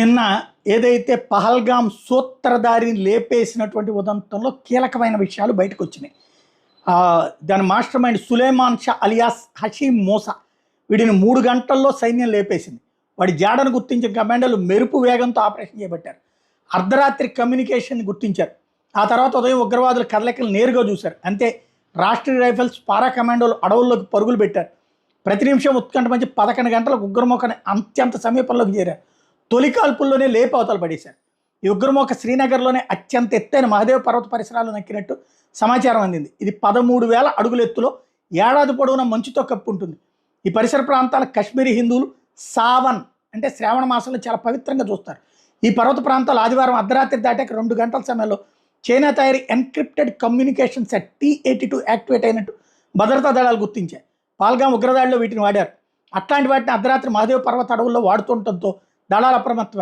నిన్న ఏదైతే పహల్గాం సూత్రధారిని లేపేసినటువంటి ఉదంతంలో కీలకమైన విషయాలు బయటకు వచ్చినాయి. దాని mastermind Suleman Shah alias Hashim Musa వీడిని 3 గంటల్లో సైన్యం లేపేసింది. వాడి జాడను గుర్తించిన కమాండోలు మెరుపు వేగంతో ఆపరేషన్ చేపట్టారు. అర్ధరాత్రి కమ్యూనికేషన్ గుర్తించారు. ఆ తర్వాత ఉదయం ఉగ్రవాదుల కదలికలు నేరుగా చూశారు. అంతే, రాష్ట్రీయ రైఫిల్స్ పారా కమాండోలు అడవుల్లోకి పరుగులు పెట్టారు. ప్రతి నిమిషం ఉత్కంఠ మధ్య 11 గంటలకు ఉగ్రమోకని అత్యంత సమీపంలోకి చేరారు. తొలి కాల్పుల్లోనే లేపు అవతలు పడేశారు. ఈ ఉగ్రమోక శ్రీనగర్లోనే అత్యంత ఎత్తైన మహదేవ్ పర్వత పరిసరాలు నక్కినట్టు సమాచారం అందింది. ఇది 13,000 అడుగుల ఎత్తులో ఏడాది పొడవునా మంచుతో కప్పు ఉంటుంది. ఈ పరిసర ప్రాంతాల కశ్మీరీ హిందువులు సావన్ అంటే శ్రావణ మాసంలో చాలా పవిత్రంగా చూస్తారు. ఈ పర్వత ప్రాంతాలు ఆదివారం అర్ధరాత్రి దాటాక 2 గంటల సమయంలో చైనా తయారీ encrypted communication set T-82 activate అయినట్టు భద్రతా దళాలు గుర్తించాయి. పాల్గాం ఉగ్రదాడిలో వీటిని వాడారు. అట్లాంటి వాటిని అర్ధరాత్రి మహదేవ్ పర్వత అడవుల్లో వాడుతుండటంతో దళాలు అప్రమత్తమై